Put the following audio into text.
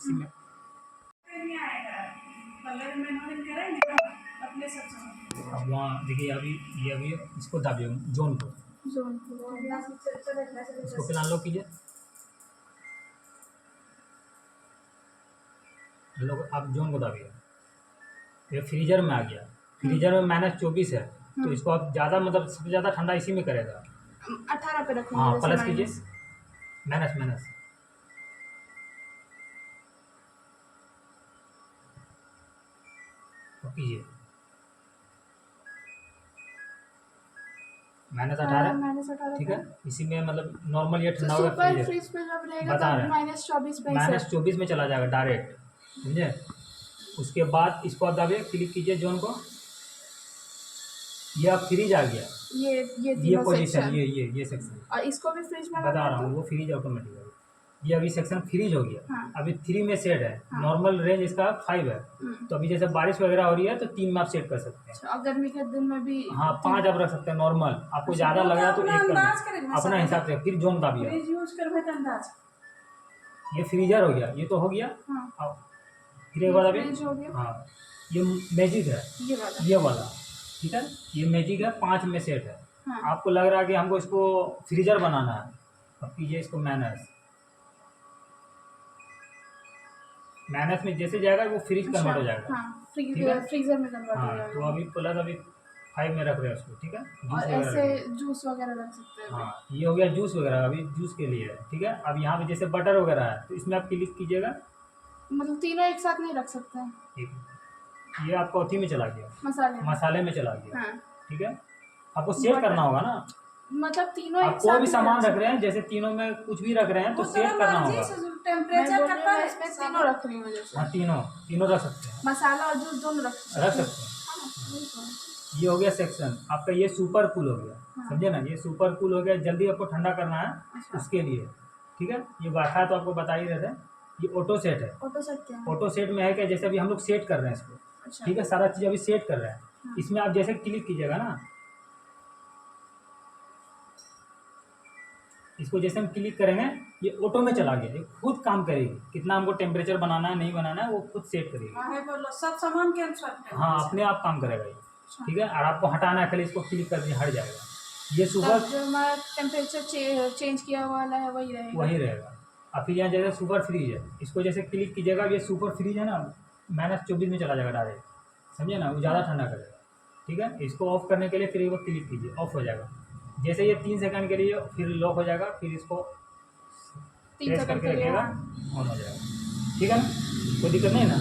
इसी में अब वहाँ देखिए अभी ये अभी इसको दाबिए जोन को इसको फिर अनलॉक कीजिए। लोग आप जोन को दाबिए, ये फ्रीजर में आ गया। फ्रीजर में -24 है तो इसको आप ज़्यादा मतलब सबसे ज़्यादा ठंडा इसी में करेगा। 18 पे रखेंगे। हाँ प्लस कीजिए, माइनस कीजिए -18 ठीक है। इसी में मतलब नॉर्मल ये ठंडा होगा सुपर फ्रीज पे जब रहेगा बता तो रहे हैं -24 में चला जाएगा डायरेक्ट, समझे। उसके बाद इसको आप दाबिए, क्लिक कीजिए जोन को, ये अब फ्रीज आ गया। ये पोजीशन ये सेक्शन और इसको भी फ्रीज में बता रहा हूँ, वो फ्रीज ऑटोमेटिक है। ये अभी सेक्शन फ्रीज हो गया। अभी 3 में सेट है। नॉर्मल रेंज इसका 5 है। तो अभी जैसे बारिश वगैरह हो रही है तो 3 में आप सेट कर सकते हैं। और गर्मी के दिन में भी हाँ 5 आप रख सकते हैं नॉर्मल। आपको ज़्यादा लग रहा है तो 1 कर अपना हिसाब से। फिर जोन दाबिए, ये फ्रीजर हो गया, ये तो हो गया। फिर एक बार अभी हाँ ये मैजिक है, ये वाला ठीक है। ये मैजिक है, 5 में सेट है। आपको लग रहा है कि हमको इसको फ्रीजर बनाना है, अब कीजिए इसको माइनस में जैसे जाएगा वो फ्रीज कन्वर्ट हो जाएगा। फ्रीजर में कन्वर्ट हो जाएगा। तो अभी प्लस अभी 5 में रख रहे हैं उसको, ठीक है। और ऐसे जूस वगैरह रख सकते हैं। हाँ ये हो गया जूस वगैरह, अभी जूस के लिए है, ठीक है। अब यहाँ पे जैसे बटर वगैरह है तो इसमें आप क्लिक कीजिएगा। मतलब तीनों एक साथ नहीं रख सकते हैं। ठीक है, ये आपको अथी में चला गया, मसाले में चला गया। ठीक है, आपको सेट करना होगा ना, मतलब तीनों आप कोई भी सामान रख रहे हैं, जैसे तीनों में कुछ भी रख रहे हैं तो सेट करना होगा। टेम्परेचर करता है इसमें तीनों रख रही हूँ जैसे। हाँ तीनों रख सकते हैं, मसाला और जूस दोनों रख सकते हैं। ये हो गया सेक्शन आपका, ये सुपर कूल हो गया, समझे ना। ये सुपर कूल हो गया, जल्दी आपको ठंडा करना है उसके लिए, ठीक है। ये बात तो आपको बता ही रहे थे। ये ऑटो सेट है। ऑटो सेट में है क्या, जैसे अभी हम लोग सेट कर रहे हैं इसको, ठीक है। सारा चीज़ अभी सेट कर रहे हैं। इसमें आप जैसे क्लिक कीजिएगा ना, इसको जैसे हम क्लिक करेंगे ये ऑटो में चला गया, ये खुद काम करेगी। कितना हमको टेम्परेचर बनाना है नहीं बनाना है वो खुद सेट करेगी। सब सामान के अनुसार हाँ अपने आप काम करेगा ये, ठीक है। और आपको हटाना है, खाली इसको क्लिक कर दिए हट जाएगा। ये सुपर जो हमारा टेम्परेचर चेंज किया वाला है वही रहेगा। और फिर यहाँ जैसे सुपर फ्रीज है, इसको जैसे क्लिक कीजिएगा, ये सुपर फ्रीज है ना, -24 में चला जाएगा डायरेक्ट, समझे ना। वो ज़्यादा ठंडा करेगा, ठीक है। इसको ऑफ करने के लिए फिर एक बार क्लिक कीजिए, ऑफ हो जाएगा। जैसे ये 3 सेकंड के लिए फिर लॉक हो जाएगा, फिर इसको प्रेस करके रखिएगा, ऑन हो जाएगा, ठीक है ना। कोई दिक्कत नहीं ना।